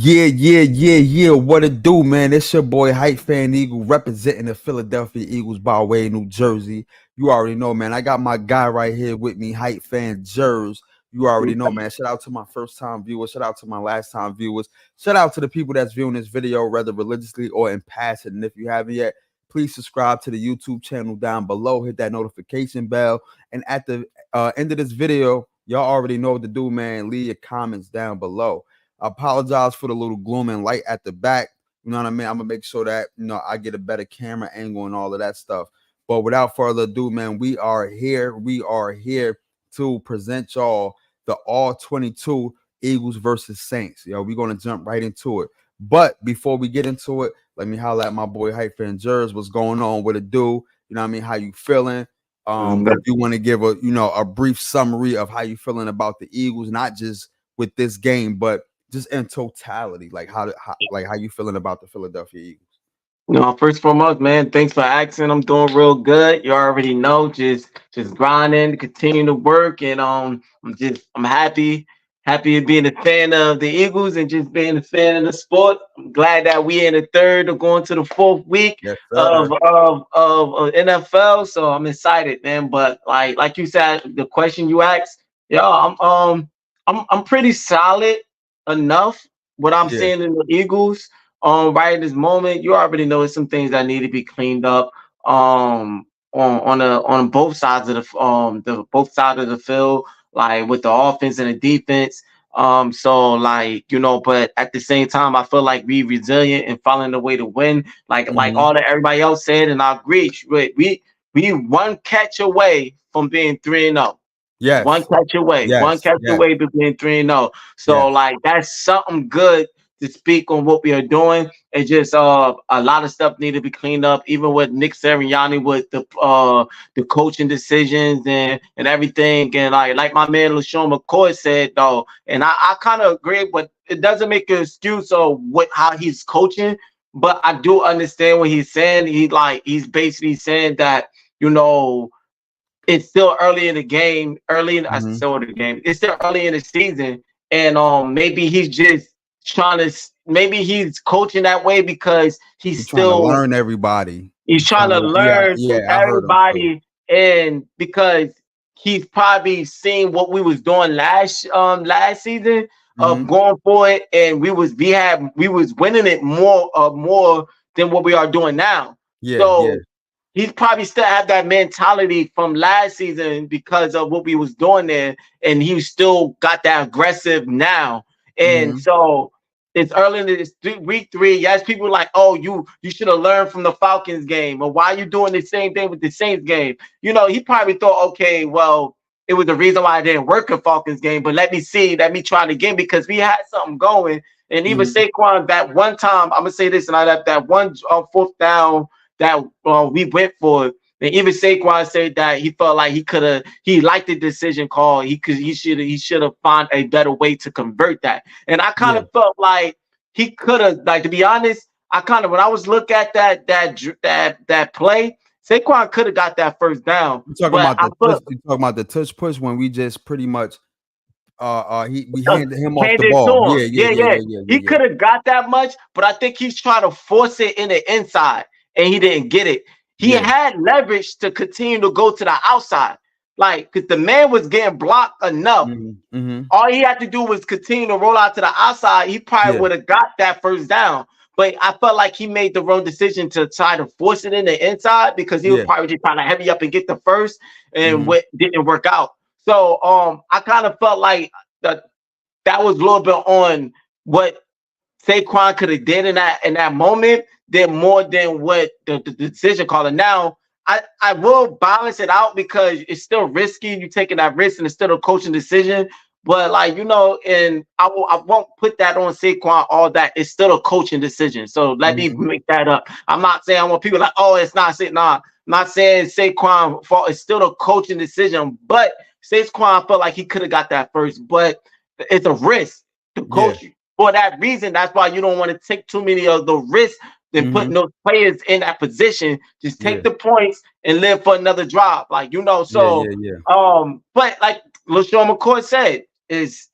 Yeah. What it do, man? It's your boy Hype Fan Eagle representing the Philadelphia Eagles by way of New Jersey. You already know, man. I got my guy right here with me, Hype Fan Jers. You already know, man. Shout out to my first time viewers. Shout out to my last time viewers. Shout out to the people that's viewing this video, whether religiously or in passing. And if you haven't yet, please subscribe to the YouTube channel down below. Hit that notification bell. And at the end of this video, y'all already know what to do, man. Leave your comments down below. I apologize for the little gloom and light at the back. You know what I mean? I'm gonna make sure that I get a better camera angle and all of that stuff. But without further ado, man, we are here. We are here to present y'all the all 22 Eagles versus Saints. We're gonna jump right into it. But before we get into it, let me holler at my boy Hype Fan Jers. What's going on? What it do? You know what I mean? How you feeling? If you want to give a brief summary of how you feeling about the Eagles, not just with this game, but just in totality, like how you feeling about the Philadelphia Eagles? First and foremost, man, thanks for asking. I'm doing real good. You already know, just grinding, continuing to work, and I'm happy to being a fan of the Eagles and just being a fan of the sport. I'm glad that we in the third or going to the fourth week of NFL. So I'm excited, man. But like you said, the question you asked, I'm pretty solid enough. What I'm seeing in the Eagles. Right at this moment, you already know there's some things that need to be cleaned up. On both sides of the field, like with the offense and the defense. But at the same time, I feel like we resilient and finding a way to win. Like all that everybody else said, and I agree. We one catch away from being 3-0. Yes. One catch away from being 3-0. So that's something good to speak on what we are doing. It's just a lot of stuff need to be cleaned up, even with Nick Sirianni with the coaching decisions and everything. And like my man LaShawn McCoy said though, and I kind of agree, but it doesn't make an excuse of how he's coaching. But I do understand what he's saying. He's basically saying that it's still early in the game, It's still early in the season, and maybe he's just maybe he's coaching that way because he's still trying to learn everybody. He's trying to learn everybody, and because he's probably seen what we was doing last season of going for it, and we was winning it more than what we are doing now. He's probably still have that mentality from last season because of what we was doing there, and he still got that aggressive now. And so it's early in this week 3. Yes, people are like, oh, you should have learned from the Falcons game, or why are you doing the same thing with the Saints game? He probably thought, okay, well, it was the reason why I didn't work a Falcons game, but let me try it again because we had something going. And even Saquon, that one time, I'm gonna say this, and that one fourth down that we went for. And even Saquon said that he felt like he liked the decision call. He should have found a better way to convert that. And I kind of felt like he could have, to be honest, when I was looking at that play, Saquon could have got that first down. You're talking about the touch push when we just pretty much we handed him off the ball. He could have got that much, but I think he's trying to force it in the inside. And he didn't get it. He had leverage to continue to go to the outside, because the man was getting blocked enough. All he had to do was continue to roll out to the outside. He probably would have got that first down. But I felt like he made the wrong decision to try to force it in the inside because he was probably just trying to heavy up and get the first, and what didn't work out. So I kind of felt like that was a little bit on what Saquon could have did in that moment. Than more than what the decision caller. Now, I will balance it out because it's still risky. You're taking that risk and it's still a coaching decision. But and I won't put that on Saquon, all that. It's still a coaching decion. So let me make that up. I'm not saying I want people like, oh, it's not Saquon. Nah, I'm not saying Saquon fault. It's still a coaching decision. But Saquon felt like he could have got that first. But it's a risk to coach you. For that reason, that's why you don't want to take too many of the risks than putting those players in that position. Just take the points and live for another drive. But like LaShawn McCoy said, it's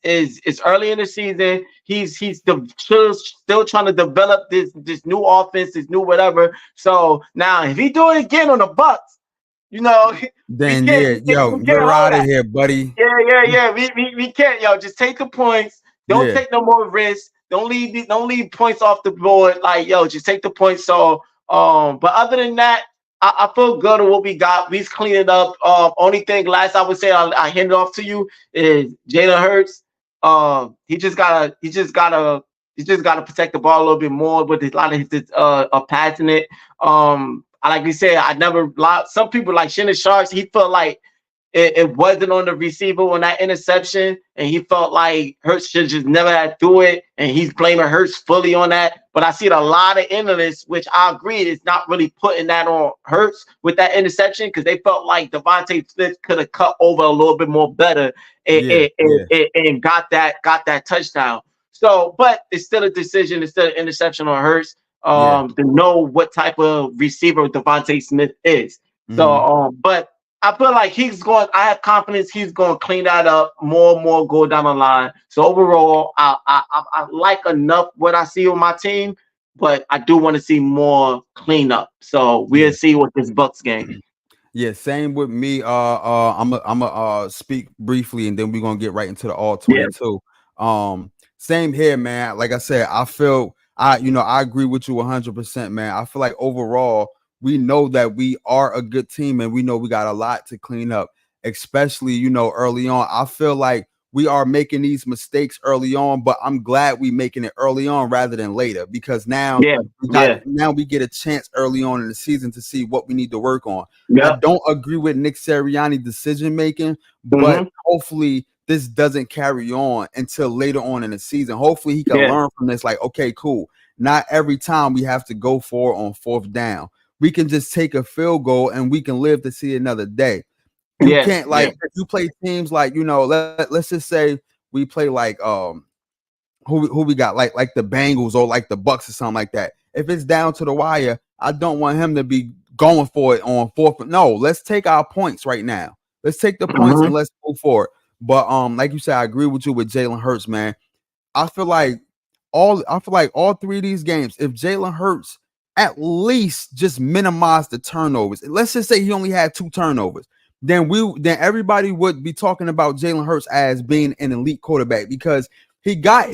early in the season. He's still trying to develop this new offense, this new whatever. So now if he do it again on the Bucks, you know, then yo, you're out of here, buddy. Yeah. We can't, yo. Just take the points. Don't take no more risks. Don't leave points off the board. Like, yo, just take the points. So, but other than that, I feel good on what we got. We's cleaning up. Only thing last I would say I hand it off to you is Jalen Hurts. He just gotta protect the ball a little bit more with a lot of his passing it. Like we said, some people like Shannon Sharps, he felt like it wasn't on the receiver on that interception, and he felt like Hurts should just never have threw it, and he's blaming Hurts fully on that. But I see a lot of analysts, which I agree is not really putting that on Hurts with that interception, because they felt like Devontae Smith could have cut over a little bit more better and got that touchdown. So, but it's still a decision, it's still an interception on Hurts. To know what type of receiver Devontae Smith is. So, but I feel like I have confidence he's going to clean that up more and more, go down the line. So overall, I like enough what I see on my team, but I do want to see more cleanup. So we'll see what this Bucks game. Yeah, same with me. I'm gonna speak briefly, and then we're gonna get right into the all 22. Same here, man. Like I said, I agree with you 100%, man. I feel like overall, we know that we are a good team, and we know we got a lot to clean up, especially, early on. I feel like we are making these mistakes early on, but I'm glad we making it early on rather than later, because now we get a chance early on in the season to see what we need to work on. I don't agree with Nick Sirianni's decision making, but hopefully this doesn't carry on until later on in the season. Hopefully he can learn from this. Like, okay, cool. Not every time we have to go for it on 4th down. We can just take a field goal and we can live to see another day. You can't if you play teams like, let's just say we play like who we got like the Bengals or like the Bucks or something like that. If it's down to the wire, I don't want him to be going for it on 4th. No, let's take our points right now. Let's take the points and let's move forward. But like you said, I agree with you with Jalen Hurts, man. I feel like all 3 of these games, if Jalen Hurts at least just minimize the turnovers. Let's just say he only had 2 turnovers. Then everybody would be talking about Jalen Hurts as being an elite quarterback, because he got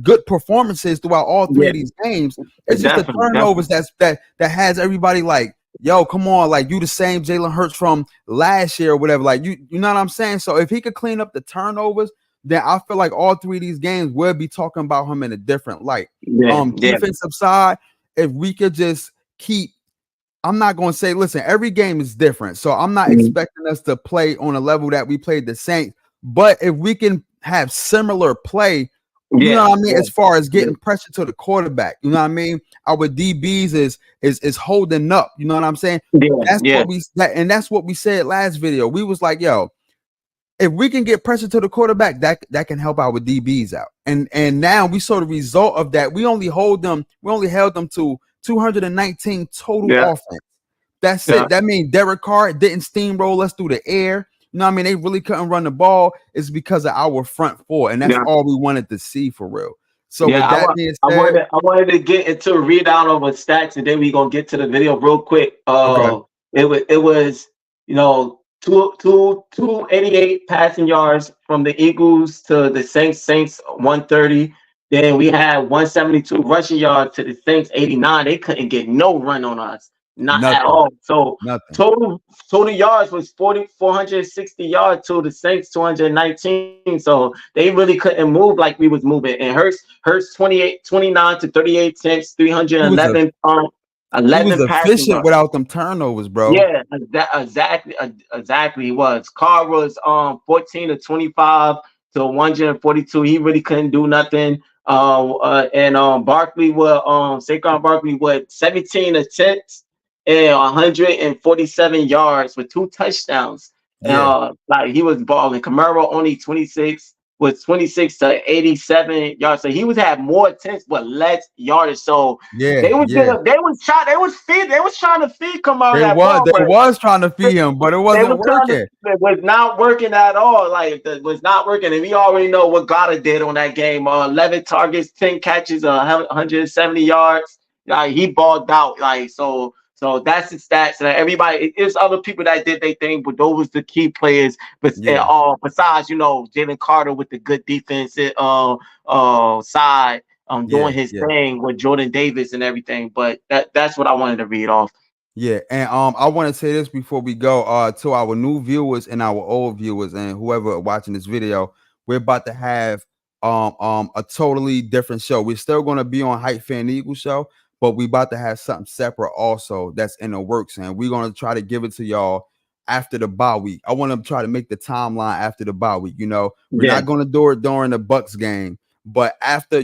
good performances throughout all 3 of these games. It's just the turnovers that has everybody like, yo, come on, like you the same Jalen Hurts from last year or whatever. Like you know what I'm saying? So if he could clean up the turnovers, then I feel like all 3 of these games we'll be talking about him in a different light. Defensive side, if we could just keep, I'm not going to say, listen, every game is different. So I'm not expecting us to play on a level that we played the Saints. But if we can have similar play, you know what I mean, as far as getting pressure to the quarterback, you know what I mean? Our DBs is holding up. You know what I'm saying? That's what we said last video. We was like, yo, if we can get pressure to the quarterback, that can help our DBs out. And now we saw the result of that. We only held them to 219 total offense. That's it. That means Derek Carr didn't steamroll us through the air. You know what I mean? They really couldn't run the ball. It's because of our front 4, and that's all we wanted to see for real. So with that being said, I wanted to get into a readout of the stats, and then we're gonna get to the video real quick. It was 288 passing yards from the Eagles to the Saints 130. Then we had 172 rushing yards to the Saints 89. They couldn't get no run on us. Nothing at all. So total yards was 460 yards to the Saints 219. So they really couldn't move like we was moving. And Hurts 29 to 38 attempts, 311 11 he was efficient without them turnovers, bro. Yeah, exactly. He was. Carr was 14 to 25 to 142. He really couldn't do nothing. And Barkley was Saquon Barkley was 17 attempts and 147 yards with 2 touchdowns. Like he was balling. Kamara only 26 was 26 to 87 yards. So he was had more attempts but less yardage. So they was trying to feed Kamara that ball, They but was trying to feed him, but it wasn't working. It was not working at all. Like it was not working. And we already know what Goddard did on that game. 11 targets, 10 catches, 170 yards. Like he balled out. Like so that's the stats. And everybody, it's other people that did their thing, but those was the key players. But besides, Jalen Carter with the good defensive side, doing his thing with Jordan Davis and everything. But that's what I wanted to read off. Yeah, and I want to say this before we go to our new viewers and our old viewers and whoever watching this video. We're about to have a totally different show. We're still going to be on Hype Fan Eagle show, but we about to have something separate also that's in the works, and we're going to try to give it to y'all after the bye week. I want to try to make the timeline after the bye week. We're not going to do it during the Bucks game, but after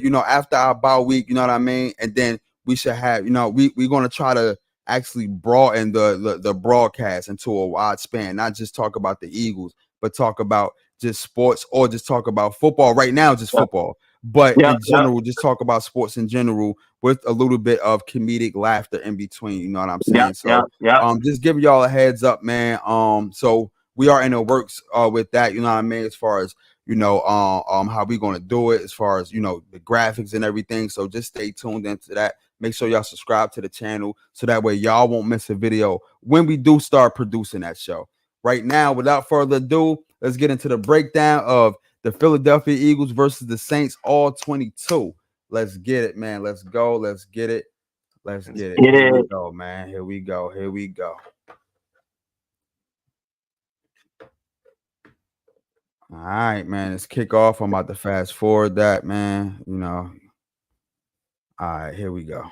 our bye week, you know what I mean? And then we should have, we're going to try to actually broaden the broadcast into a wide span, not just talk about the Eagles, but talk about just sports, or just talk about football right now, just football. But in general, just talk about sports in general with a little bit of comedic laughter in between. You know what I'm saying? Just giving y'all a heads up, man. So we are in the works with that, you know what I mean, as far as how we gonna do it, as far as the graphics and everything. So just stay tuned into that. Make sure y'all subscribe to the channel so that way y'all won't miss a video when we do start producing that show. Right now, without further ado, let's get into the breakdown of the Philadelphia Eagles versus the Saints all 22. Let's get it, man. Let's go. Let's get it. Let's get it. Here we go, man. Here we go. Here we go. All right, man. Let's kick off. I'm about to fast forward that, man. All right, here we go.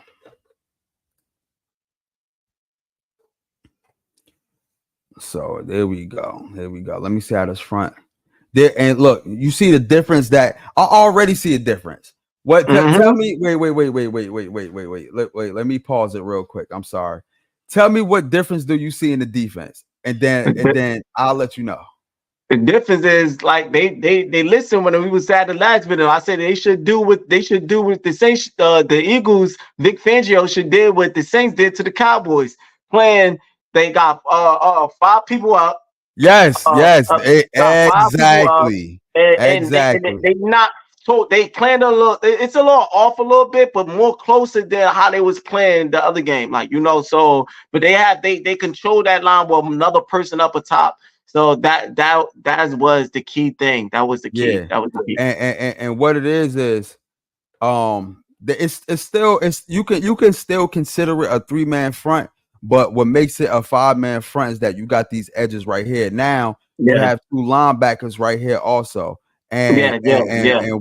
So there we go. Here we go. Let me see how this front. There, and look, you see the difference that I already see a difference. What tell me? Wait. Let me pause it real quick. I'm sorry. Tell me what difference do you see in the defense? And then I'll let you know. The difference is like they listen when we was at the last video. I said they should do what the Saints, the Eagles, Vic Fangio should do what the Saints did to the Cowboys. They got 5 people up. Yes, exactly. Exactly. They not so they planned a little. It's a little off a little bit, but more closer than how they was playing the other game. So but they control that line with another person up atop. So that was the key thing. That was the key. Yeah. That was the key. And what it is it's still you can still consider it a 3-man front, but what makes it a 5-man front is that you got these edges right here. Now you have 2 linebackers right here also. And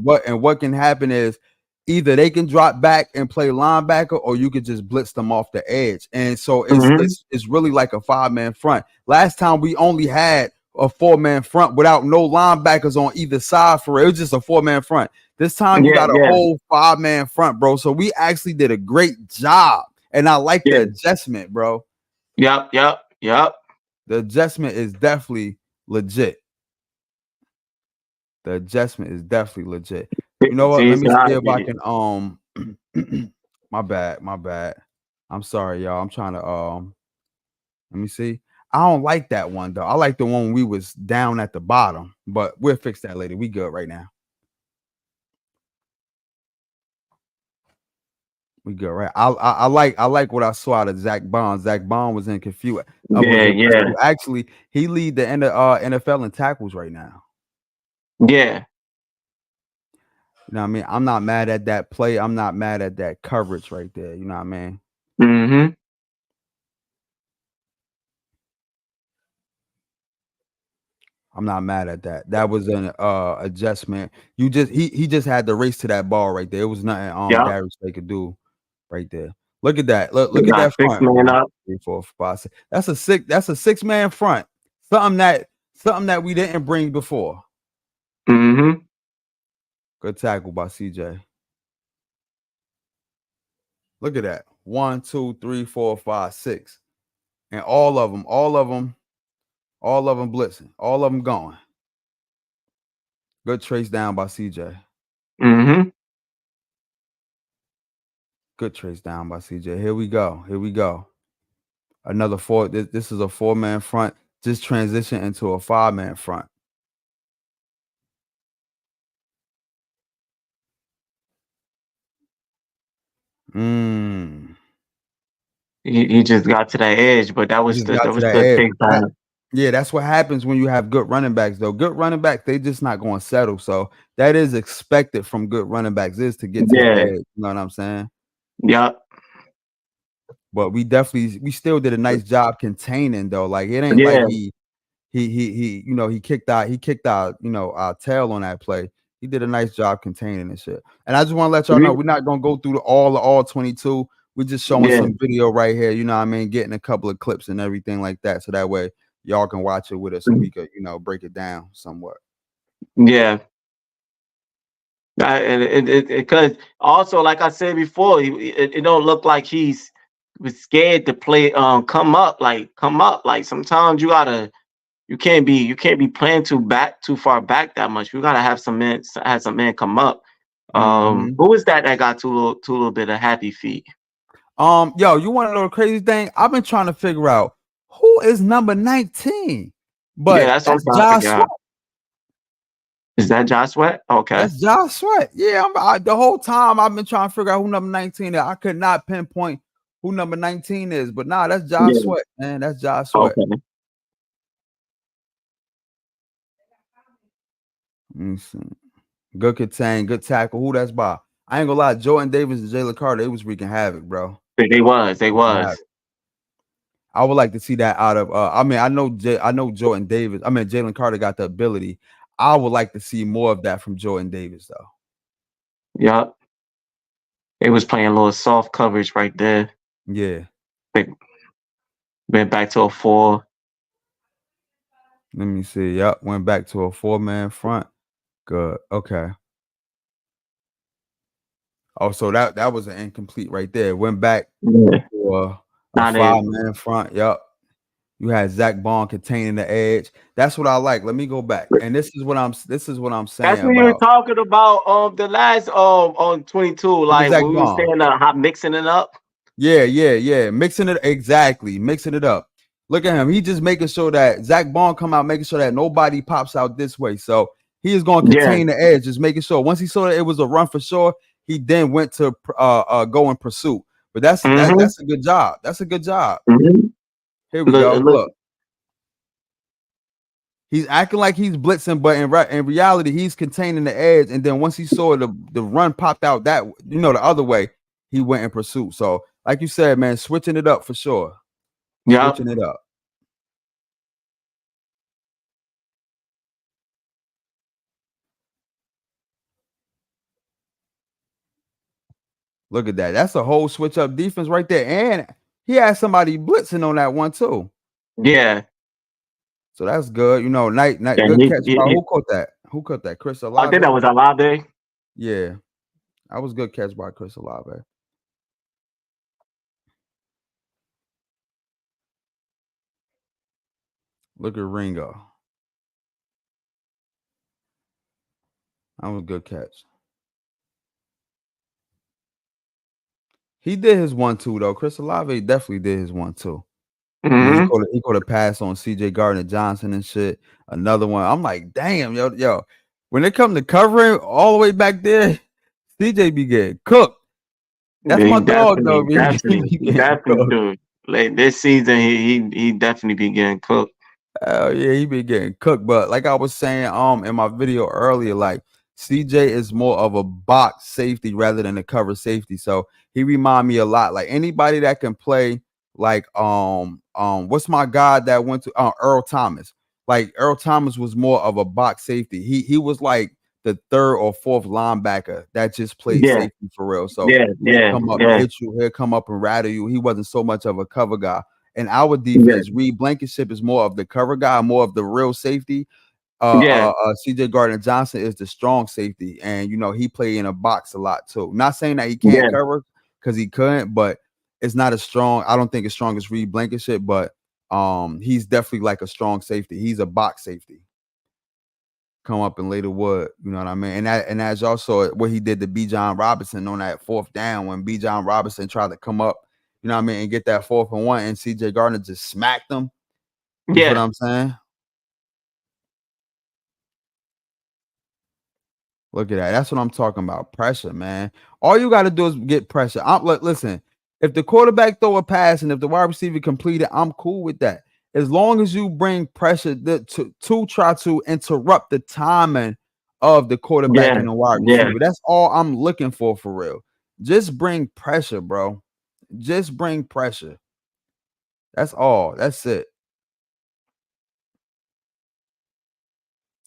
what can happen is either they can drop back and play linebacker, or you could just blitz them off the edge. And so it's really like a 5-man front. Last time we only had a 4-man front without no linebackers on either side for it. It was just a 4-man front. This time you got a whole 5-man front, bro. So we actually did a great job. And I like the adjustment, bro. Yep. The adjustment is definitely legit. The adjustment is definitely legit. You know what? Let me see if I can my bad. I'm sorry, y'all. I'm trying to let me see. I don't like that one though. I like the one we was down at the bottom, but we'll fix that later. We good right now. We good, right? I like what I saw out of Zach Bond. Zach Bond was in confused. Actually, he lead the NFL in tackles right now. Yeah. You know what I mean? I'm not mad at that play. I'm not mad at that coverage right there. You know what I mean? I'm not mad at that. That was an adjustment. He just had to race to that ball right there. It was nothing Darius they could do right there. Look at that. Look at that front. 3, 4, 5, 6. That's a 6-man front. Something that we didn't bring before. Good tackle by CJ. Look at that. 1, 2, 3, 4, 5, 6. And all of them blitzing. All of them going. Good trace down by CJ. Mm-hmm. Good trace down by CJ. Here we go. Here we go. Another four. This is a 4-man front. Just transition into a 5-man front. He just got to that edge, but that was good takedown. Yeah, that's what happens when you have good running backs, though. Good running backs, they just not going to settle. So that is expected from good running backs, is to get to the edge. You know what I'm saying? Yep. But we still did a nice job containing, though. Like, it ain't like he kicked out, our tail on that play. He did a nice job containing and shit. And I just want to let y'all know, we're not gonna go through all 22. We're just showing some video right here. You know what I mean? Getting a couple of clips and everything like that, so that way y'all can watch it with us and we could, break it down somewhat. Yeah. And because also, like I said before, it don't look like he's scared to play. Come up. Like sometimes you can't be playing too far back that much. You gotta have some men come up. Who was that got too little bit of happy feet? Yo, you want to know the crazy thing? I've been trying to figure out who is number 19. But yeah, that's Josh Sweat. Is that Josh Sweat? Okay, that's Josh Sweat. Yeah, the whole time I've been trying to figure out who number 19 is. I could not pinpoint who number 19 is, but nah, that's Josh Sweat, man. That's Josh Sweat. Okay. Let me see. Good contain, good tackle. Who that's by? I ain't gonna lie, Jordan Davis and Jalen Carter, they was wreaking havoc, bro. They was. I would like to see that out of. I know Jordan Davis. Jalen Carter got the ability. I would like to see more of that from Jordan Davis, though. Yep. They was playing a little soft coverage right there. Yeah. They went back to a 4. Let me see. Yep, went back to a 4-man front. Good. Okay. Oh, so that was an incomplete right there. Went back to a 5-man front. Yep. You had Zach Bond containing the edge. That's what I like. Let me go back. And this is what I'm saying. That's what you were talking about the last on 22, like when we were saying hot mixing it up. Yeah. Mixing it up. Look at him. He just making sure that Zach Bond come out, making sure that nobody pops out this way. So he is going to contain the edge, just making sure. Once he saw that it was a run for sure, he then went to go in pursuit. But that's a good job. That's a good job. Here we go. Look. He's acting like he's blitzing, but in reality, he's containing the edge. And then once he saw the run popped out the other way, he went in pursuit. So, like you said, man, switching it up for sure. Yeah. Switching it up. Look at that. That's a whole switch up defense right there. And he had somebody blitzing on that one too. Yeah. So that's good. Night good catch. Who caught that? Who caught that? Chris Olave? I think that was Olave. Yeah. That was good catch by Chris Olave. Look at Ringo. That was a good catch. He did his 1-2 though. Chris Olave definitely did his 1-2. He caught a pass on CJ Gardner-Johnson and shit. Another one. I'm like, damn, yo. When it comes to covering all the way back there, CJ be getting cooked. That's my dog, though. Definitely, dude. Like this season, he definitely be getting cooked. Hell yeah, he be getting cooked. But like I was saying, in my video earlier, like CJ is more of a box safety rather than a cover safety. So he remind me a lot. Like anybody that can play, like what's my guy that went to Earl Thomas? Like Earl Thomas was more of a box safety. He was like the 3rd or 4th linebacker that just played safety for real. So he'll come up and hit you, he'll come up and rattle you. He wasn't so much of a cover guy. And our defense, Reed Blankenship is more of the cover guy, more of the real safety. CJ Gardner-Johnson is the strong safety, and he played in a box a lot too. Not saying that he can't cover, because he couldn't, but it's not as strong. I don't think as strong as Reed Blankenship, but he's definitely like a strong safety. He's a box safety. come up and lay the wood. You know what I mean? And that's also what he did to Bijan Robinson on that 4th down when Bijan Robinson tried to come up, you know what I mean, and get that 4th and 1, and CJ Gardner just smacked him. You know what I'm saying? Look at that. That's what I'm talking about. Pressure, man. All you got to do is get pressure. Listen, if the quarterback throw a pass and if the wide receiver complete it, I'm cool with that. As long as you bring pressure to try to interrupt the timing of the quarterback and the wide receiver. That's all I'm looking for real. Just bring pressure, bro. Just bring pressure. That's all. That's it.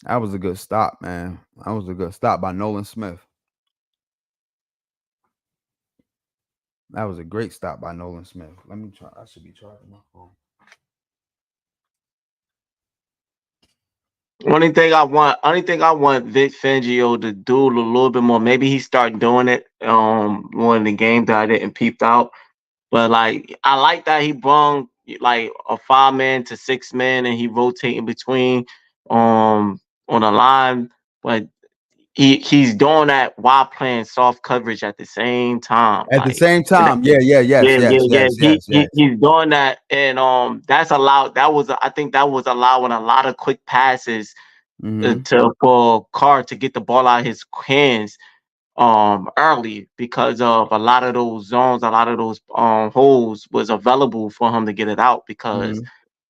That was a good stop, man. That was a good stop by Nolan Smith. That was a great stop by Nolan Smith. Let me try. I should be charging my phone. Only thing I want Vic Fangio to do a little bit more. Maybe he start doing it one of the games that I didn't peep out. But like I like that he brung like a 5-man to 6-man and he rotating between on the line, but he's doing that while playing soft coverage at the same time. At the same time, yes. He's doing that, and that's allowed. I think that was allowing a lot of quick passes for Carr to get the ball out of his hands early because of a lot of those zones, a lot of those holes was available for him to get it out because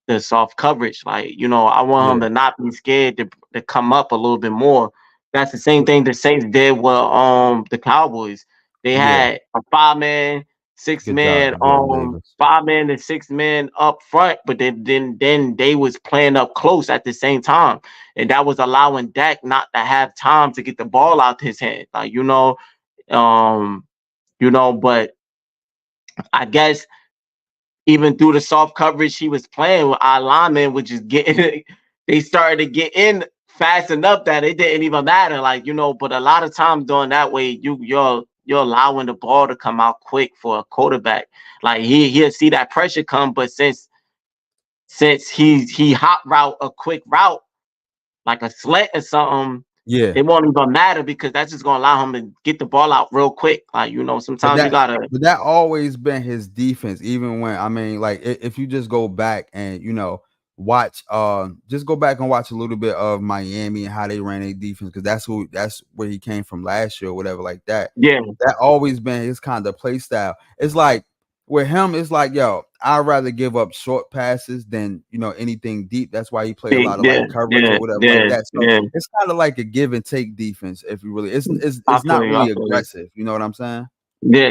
the soft coverage. Like, you know, I want him to not be scared to come up a little bit more. That's the same thing the Saints did with the Cowboys. They had a 5-man, 6-man, 5-man and 6-man up front, but then they was playing up close at the same time, and that was allowing Dak not to have time to get the ball out his hand. Like, but I guess even through the soft coverage he was playing with, our linemen were just getting they started to get in fast enough that it didn't even matter. Like, but a lot of times doing that way, you're allowing the ball to come out quick for a quarterback. Like he'll see that pressure come, but since he hot route a quick route, like a slant or something, it won't even matter because that's just gonna allow him to get the ball out real quick. Like, sometimes you gotta. But that always been his defense, even when like if you just go back and watch, just go back and watch a little bit of Miami and how they ran their defense, because that's where he came from last year or whatever like that. Yeah, that always been his kind of play style. It's like with him, it's like, I'd rather give up short passes than anything deep. That's why he played a lot of like coverage or whatever like that. So it's kind of like a give and take defense. If you really, it's not really aggressive. You know what I'm saying? Yeah.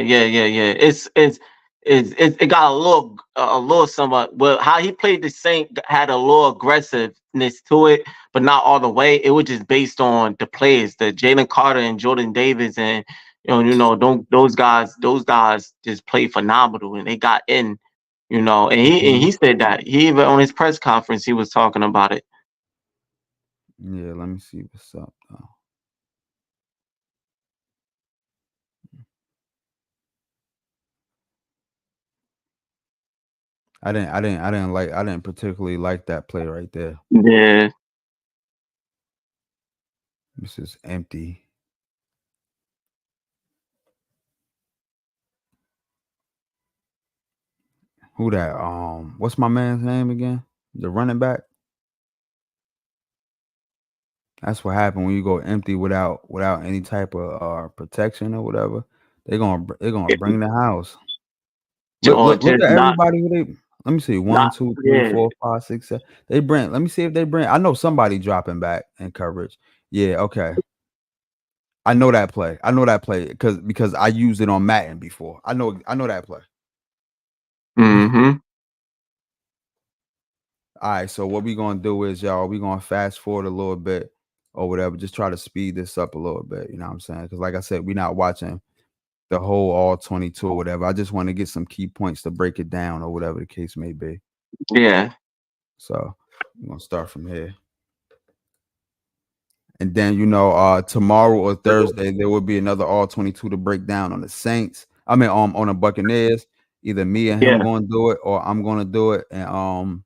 It got a little somewhat. Well, how he played the Saints had a little aggressiveness to it, but not all the way. It was just based on the players, the Jalen Carter and Jordan Davis, and those guys just played phenomenal, and they got in, and he said that he even on his press conference he was talking about it. Yeah, let me see what's up though. I didn't particularly like that play right there. Yeah. This is empty. Who that? What's my man's name again? The running back. That's what happened when you go empty without any type of protection or whatever. They're gonna bring the house. Look at everybody. Let me see. 1, 2, 3, 4, 5, 6, 7. Let me see if they bring. I know somebody dropping back in coverage. Yeah, okay. I know that play. because I used it on Madden before. I know that play. Mm-hmm. All right, so what we're gonna do is, y'all, we're gonna fast forward a little bit or whatever. Just try to speed this up a little bit. You know what I'm saying? Because like I said, we're not watching the whole all 22 or whatever. I just want to get some key points to break it down or whatever the case may be. Yeah. So we're gonna start from here. And then tomorrow or Thursday there will be another all 22 to break down on the Saints. I mean on the Buccaneers. Either me and him going to do it or I'm going to do it, and I'm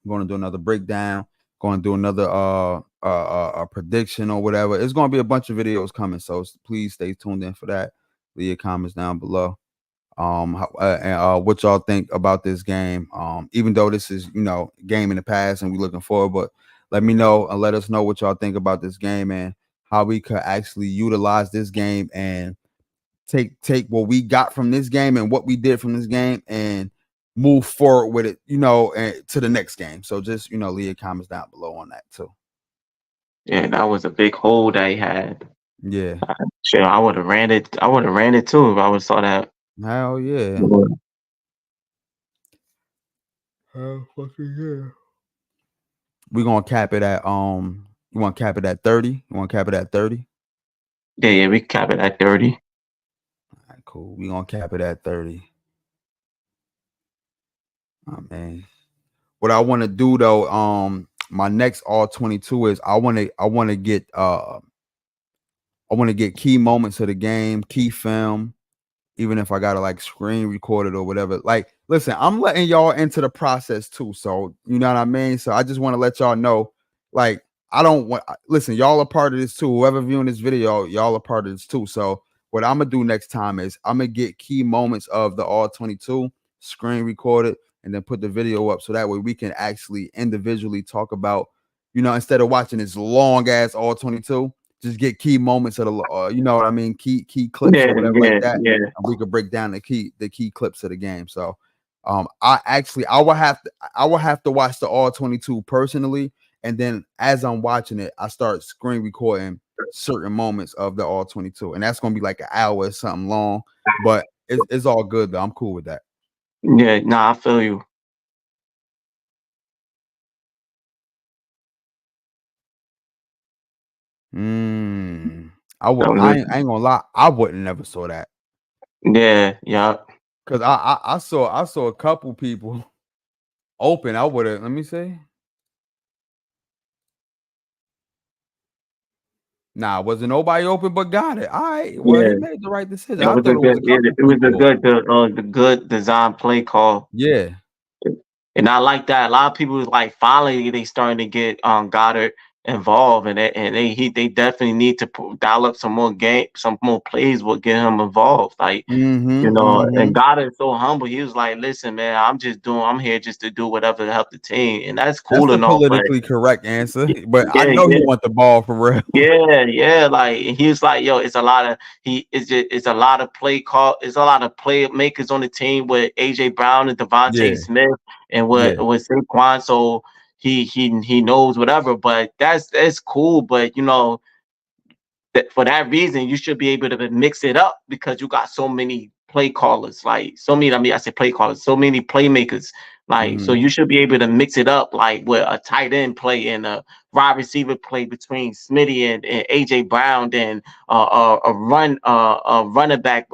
going to do another breakdown. Going to do another prediction or whatever. It's going to be a bunch of videos coming, so please stay tuned in for that. Leave your comments down below. What y'all think about this game? Even though this is, you know, game in the past and we looking forward, but let me know and let us know what y'all think about this game and how we could actually utilize this game and take what we got from this game and what we did from this game and move forward with it, you know, and to the next game. So just, you know, leave your comments down below on that too. Yeah, that was a big hole that he had. Yeah. Sure, I would have ran it. I would have ran it too if I would saw that. Hell yeah. Hell fucking yeah. We're gonna cap it at you want to cap it at 30? You want to cap it at 30? Yeah, we cap it at 30. All right, cool. We're gonna cap it at 30. Oh man. What I want to do though, my next all 22 is I want to get key moments of the game, key film, even if I gotta like screen record it or whatever. Like, listen, I'm letting y'all into the process too. So you know what I mean? So I just want to let y'all know, like, I don't want listen, y'all are part of this too. Whoever viewing this video, y'all are part of this too. So what I'm gonna do next time is I'm gonna get key moments of the all 22, screen record it, and then put the video up so that way we can actually individually talk about, you know, instead of watching this long ass all 22. Just get key moments of the, you know what I mean, key clips or whatever like that. Yeah. And we could break down the key clips of the game. So, I will have to watch the all 22 personally, and then as I'm watching it, I start screen recording certain moments of the all 22, and that's gonna be like an hour or something long, but it's all good though. I'm cool with that. Yeah, nah, I feel you. I ain't gonna lie, I wouldn't never saw that. Yeah. Because I saw a couple people open. I would have, let me see. Nah, wasn't nobody open but got it. All right. Well, he made the right decision. It was a good design play call. Yeah. And I like that. A lot of people was like finally they starting to get Goddard involved, and they definitely need to dial up some more plays will get him involved. Like you know, and Goddard is so humble. He was like, "Listen, man, I'm here just to do whatever to help the team," and that's cool. That's the politically correct answer, but I know he want the ball for real. Yeah. Like he was like, "Yo, it's a lot of it's a lot of play call. It's a lot of play makers on the team with AJ Brown and Devontae Smith and with Saquon." So he knows whatever, but that's cool. But you know, for that reason, you should be able to mix it up because you got so many play callers, like so many. I say play callers, so many playmakers. Like so, you should be able to mix it up, like with a tight end play and a wide receiver play between Smitty and AJ Brown, and a running back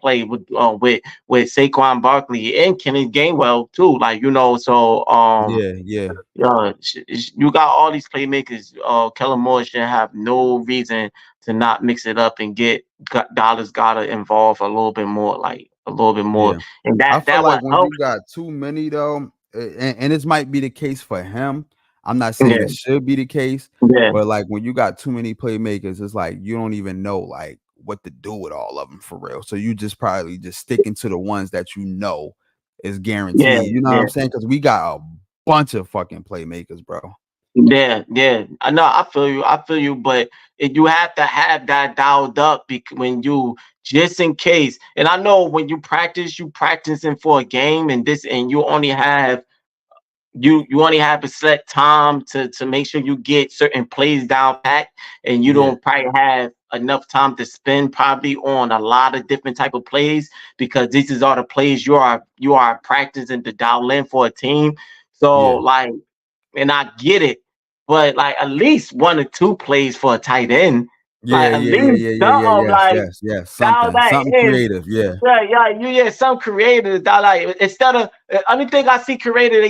play with Saquon Barkley and Kenny Gainwell too. Like you know, so you got all these playmakers. Kellen Moore should have no reason to not mix it up and get Dallas Goedert involved a little bit more, and I feel like when help. you got too many though, and this might be the case for him. I'm not saying it should be the case, but like when you got too many playmakers, it's like you don't even know like what to do with all of them for real. So you just probably just sticking to the ones that you know is guaranteed. You know what I'm saying? Because we got a bunch of fucking playmakers, bro. Yeah. I know. I feel you. But you have to have that dialed up when you just in case. And I know when you practicing for a game, and you only have you only have a set time to make sure you get certain plays down pat, and you don't probably have enough time to spend probably on a lot of different type of plays because this is all the plays you are practicing to dial in for a team. So like. And I get it, but like at least 1 or 2 plays for a tight end. Something creative, some creative. Like instead of only thing I see creative,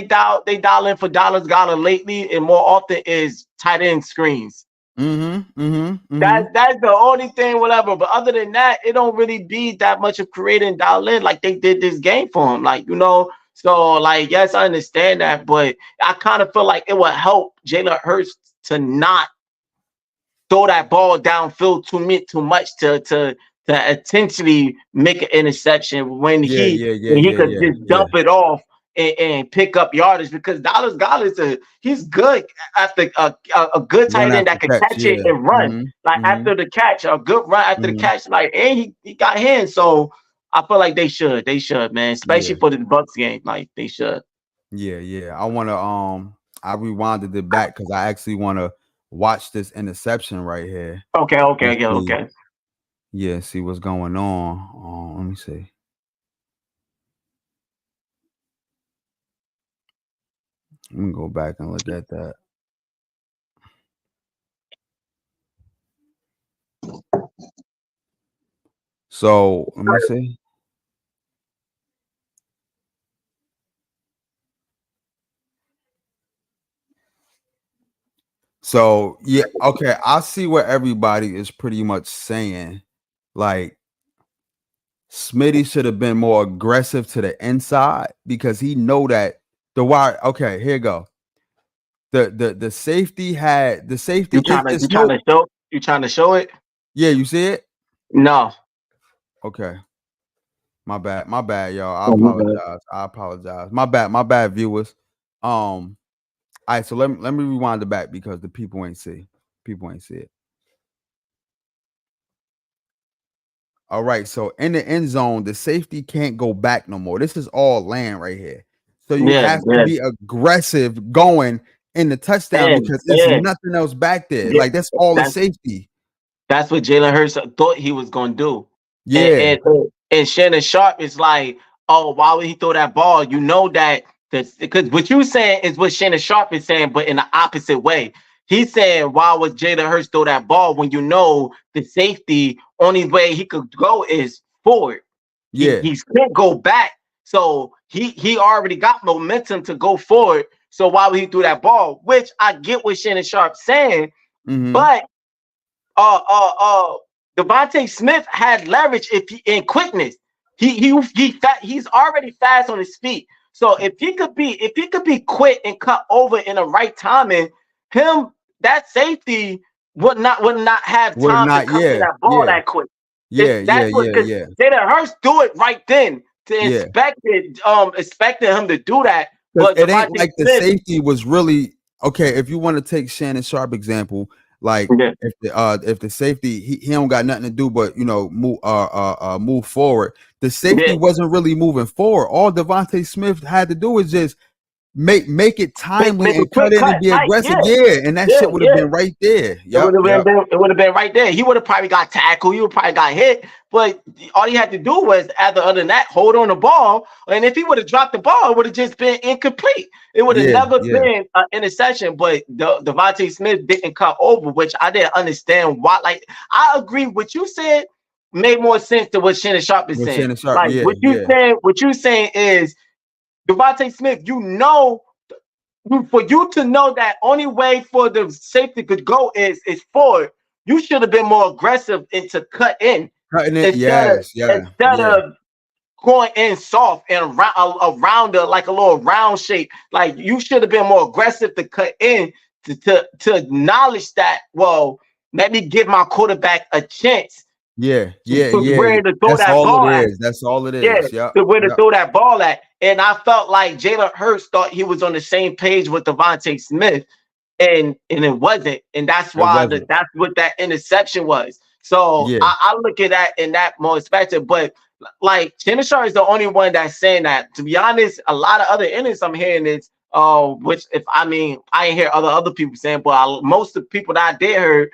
they dial in for Dallas Goedert lately, and more often is tight end screens. That's the only thing, whatever. But other than that, it don't really be that much of creating dial in like they did this game for him. Like you know. So, like, yes, I understand that, but I kind of feel like it would help Jalen Hurts to not throw that ball downfield too much to intentionally make an interception when Yeah, he yeah, yeah, when he yeah, could yeah, just yeah. dump it off and pick up yardage, because Dallas Goedert he's good after a good Run tight end after that can catch, catch it yeah. and run. Mm-hmm. Like Mm-hmm. after the catch, a good run after the Mm-hmm. catch, like, and he got hands. So I feel like they should, man, especially Yeah. for the Bucks game, like they should. Yeah, yeah. I rewinded it back because I actually wanna watch this interception right here and see. Okay. Yeah, see what's going on. Let me see. Let me go back and look at that. So let me see. So yeah, okay. I see what everybody is pretty much saying. Like Smitty should have been more aggressive to the inside because he know that the wide. Okay, here you go. The safety had the safety. It's no. You trying to show it? Yeah, you see it? No. Okay. My bad, y'all. I Oh, my bad. apologize. My bad, viewers. All right, so let me rewind it back because the people ain't see. People ain't see it. All right, so in the end zone, the safety can't go back no more. This is all land right here. So you have to be aggressive going in the touchdown because there's nothing else back there. Yeah, Like that's all the safety. That's what Jalen Hurts thought he was gonna do. Yeah. And Shannon Sharp is like, oh, why would he throw that ball? You know that because what you saying is what Shannon Sharp is saying, but in the opposite way. He's saying, why would Jalen Hurts throw that ball when you know the safety only way he could go is forward? Yeah. He can't go back. So he already got momentum to go forward. So why would he throw that ball? Which I get what Shannon Sharp's saying, but Devontae Smith had leverage in quickness. He's already fast on his feet. So if he could be quick and cut over in the right timing, that safety would not have time to come to that ball that quick. That's what Jalen Hurts do it right then to expecting him to do that. But it ain't like the safety was really okay. If you want to take Shannon Sharp example, like if the safety he don't got nothing to do but move forward. The safety wasn't really moving forward. All Devontae Smith had to do is just make it timely and cut in and be aggressive. And that shit would have been right there. It would have been right there. He would have probably got tackled. He would probably got hit. But all he had to do was, other than that, hold on the ball. And if he would have dropped the ball, it would have just been incomplete. It would have never been an interception. But Devontae Smith didn't cut over, which I didn't understand why. Like, I agree with what you said made more sense than what Shannon Sharp is saying. What you saying is Devontae Smith, for you to know that only way for the safety could go is forward, you should have been more aggressive into cutting it, instead of going in soft and around like a little round shape. Like, you should have been more aggressive to cut in to acknowledge that, well, let me give my quarterback a chance. Where to throw that ball at. That's all it is. Where to throw that ball at. And I felt like Jalen Hurts thought he was on the same page with Devontae Smith, and it wasn't. And that's why that's what that interception was. So I look at that in that more perspective. But like, Shannon Sharp is the only one that's saying that. To be honest, a lot of other innings I'm hearing is which I ain't hear other people saying, but most of the people that I did hear,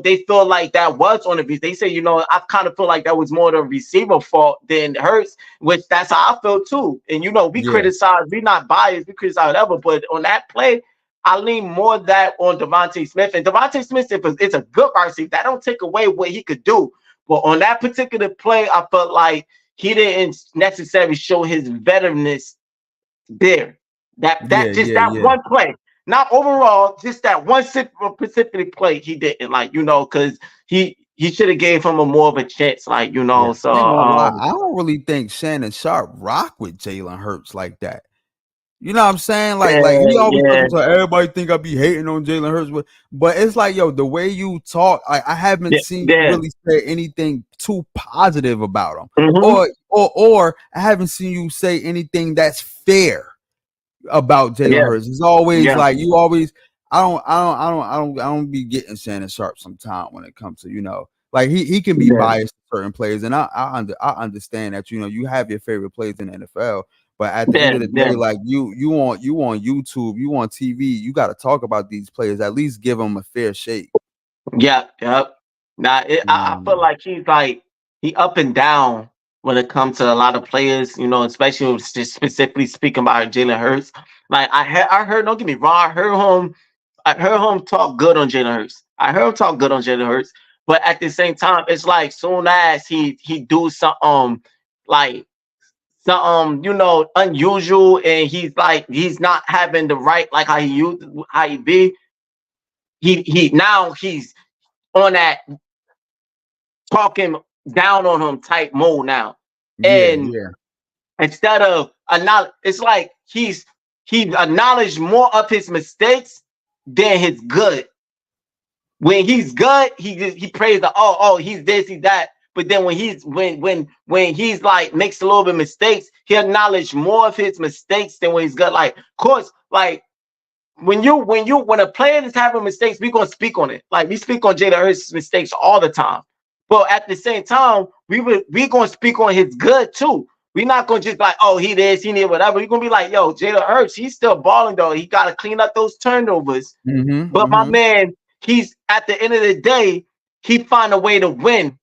they feel like that was on the beat. They say, I kind of feel like that was more the receiver fault than Hurts, which that's how I feel too. And we criticize, we not biased, we criticize whatever, but on that play, I lean more that on Devontae Smith. And Devontae Smith, it's a good receiver. That don't take away what he could do. But on that particular play, I felt like he didn't necessarily show his veteranness there. That one play. Not overall, just that one specific play he didn't, because he he should have gave him a more of a chance, like, you know. Yeah. So I don't really think Shannon Sharp rock with Jalen Hurts like that. You know what I'm saying? Like he always talking to everybody think I be hating on Jalen Hurts, but it's like, yo, the way you talk, I haven't seen you really say anything too positive about him, or I haven't seen you say anything that's fair about Jalen Hurts. It's always like you always. I don't be getting Shannon Sharp sometime when it comes to, you know, like he can be biased to certain players, and I understand that, you know, you have your favorite players in the NFL. But at the end of the day, like you on YouTube, you on TV, you got to talk about these players. At least give them a fair shake. Yep. Now I feel like he up and down when it comes to a lot of players, you know, especially just specifically speaking about Jalen Hurts. Like I heard. Don't get me wrong. I heard him talk good on Jalen Hurts. But at the same time, it's like soon as he do something like something, you know, unusual, and he's not having the right, like how he be. He's on that talking down on him type mode now. And instead of it's like he acknowledged more of his mistakes than his good. When he's good, he prays the he's this, he's that. But then when he's like makes a little bit of mistakes, he acknowledge more of his mistakes than when he's good. Like, of course, like when a player is having mistakes, we're gonna speak on it. Like we speak on Jalen Hurts' mistakes all the time. But at the same time, we gonna speak on his good too. We're not gonna just like, oh, he this, he need whatever. We're gonna be like, yo, Jalen Hurts, he's still balling though. He gotta clean up those turnovers. But my man, he's at the end of the day, he find a way to win.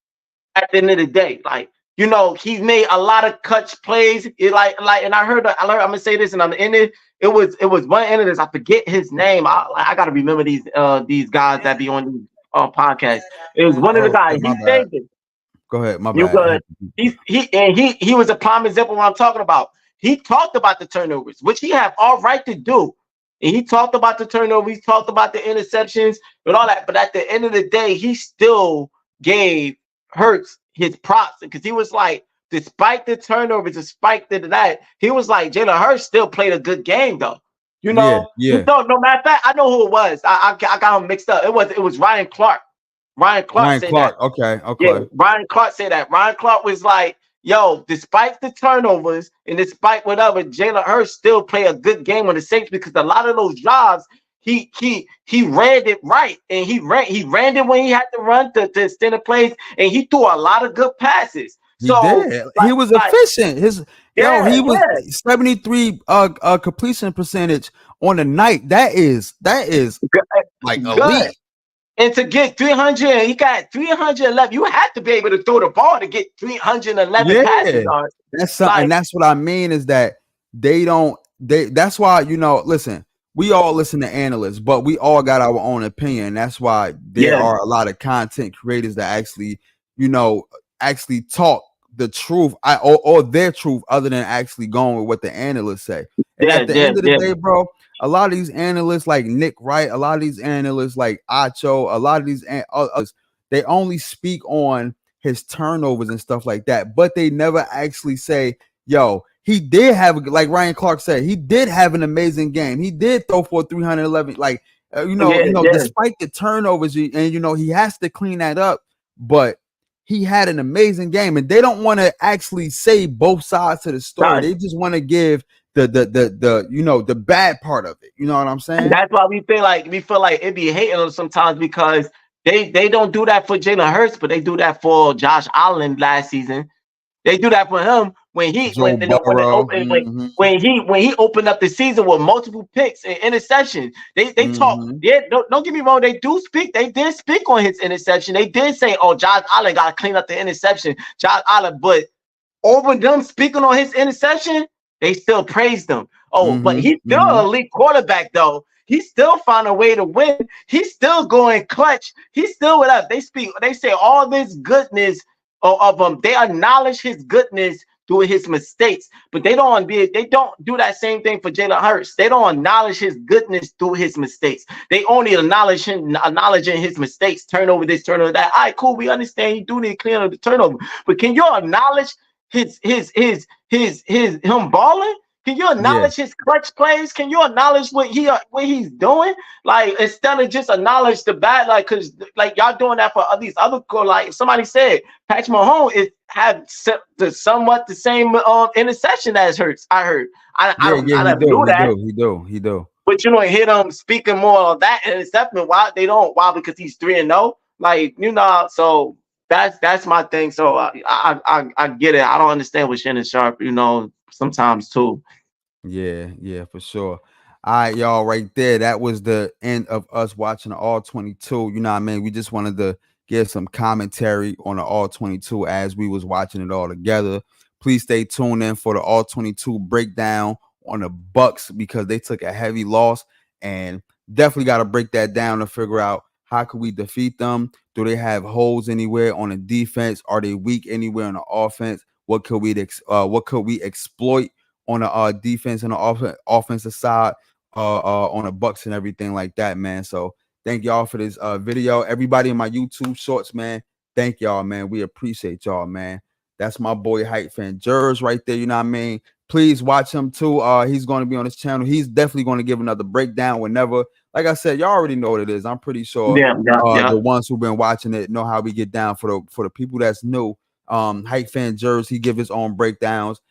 At the end of the day, like, you know, he's made a lot of clutch plays. And I heard I'm gonna say this, and I'm in it. It was one end of this. I forget his name. I gotta remember these guys that be on these podcasts. It was one of the guys. He said it. Go ahead, my bad. He was a prime example of what I'm talking about. He talked about the turnovers, which he have all right to do. And he talked about the turnovers, he talked about the interceptions and all that. But at the end of the day, he still gave Hurts his props, because he was like, despite the turnovers, despite that, he was like, Jalen Hurts still played a good game though. You know, no matter of fact, I know who it was. I got him mixed up. It was Ryan Clark. Ryan Clark said that. Okay. Yeah, Ryan Clark said that. Ryan Clark was like, yo, despite the turnovers and despite whatever, Jalen Hurts still play a good game on the Saints, because a lot of those jobs, he ran it right, and he ran it when he had to run to extend the plays, and he threw a lot of good passes. He was efficient. He was 73 completion percentage on the night. That is like elite. And to get 300, he got 311. You have to be able to throw the ball to get 311 passes. That's something. And that's what I mean is that that's why, you know, listen, we all listen to analysts, but we all got our own opinion. That's why there are a lot of content creators that actually, you know, actually talk the truth or their truth, other than actually going with what the analysts say. And at the end of the day, bro, a lot of these analysts like Nick Wright, a lot of these analysts like Acho, a lot of these others, they only speak on his turnovers and stuff like that, but they never actually say, yo, he did have, like Ryan Clark said, he did have an amazing game. He did throw for 311, like, despite the turnovers, and, you know, he has to clean that up, but he had an amazing game. And they don't want to actually say both sides to the story. They just want to give the you know, the bad part of it. You know what I'm saying? That's why we feel like it be hating them sometimes, because they don't do that for Jalen Hurts, but they do that for Josh Allen last season. They do that for him when he opened up the season with multiple picks and interceptions. They talk. Yeah, don't get me wrong. They did speak on his interception. They did say, "Oh, Josh Allen got to clean up the interception." Josh Allen, but over them speaking on his interception, they still praised him. But he's still an elite quarterback, though. He still found a way to win. He's still going clutch. He's still with us. They say all this goodness of him. They acknowledge his goodness through his mistakes, but they don't do that same thing for Jalen Hurts. They don't acknowledge his goodness through his mistakes. They only acknowledging his mistakes, turnover this, turnover that. All right, cool, we understand you do need to clean up the turnover, but can you acknowledge him balling? Can you acknowledge his clutch plays? Can you acknowledge what he's doing? Like, instead of just acknowledge the bad, like, cause like y'all doing that for these other, like somebody said, Patrick Mahomes have somewhat the same interception as Hurts. I heard. I don't do that. He do. But you know, hear them speaking more of that interception. Why they don't? Why? Because he's 3-0. Like, you know, so that's my thing. So I get it. I don't understand with Shannon Sharpe, you know, sometimes too. Yeah, for sure. All right, y'all, right there. That was the end of us watching the All 22. You know what I mean? We just wanted to give some commentary on the All 22 as we was watching it all together. Please stay tuned in for the All 22 breakdown on the Bucks, because they took a heavy loss, and definitely got to break that down to figure out how could we defeat them. Do they have holes anywhere on the defense? Are they weak anywhere on the offense? What could we exploit on the defense and the offensive side on the Bucks and everything like that, man? So thank y'all for this video. Everybody in my YouTube shorts, man, thank y'all, man. We appreciate y'all, man. That's my boy Hype Fan Jers right there, you know what I mean? Please watch him too. He's going to be on his channel. He's definitely going to give another breakdown whenever. Like I said, y'all already know what it is. I'm pretty sure the ones who've been watching it know how we get down. For the people that's new, Hype Fan Jers, he give his own breakdowns.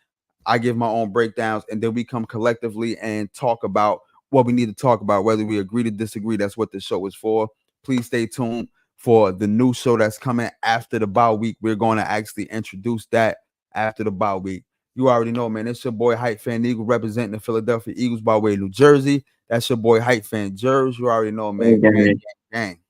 I give my own breakdowns, and then we come collectively and talk about what we need to talk about, whether we agree to disagree. That's what the show is for. Please stay tuned for the new show that's coming after the bye week. We're going to actually introduce that after the bye week. You already know, man. It's your boy Hype Fan Eagle representing the Philadelphia Eagles by way of New Jersey. That's your boy Hype Fan Jers. You already know, man. Gang.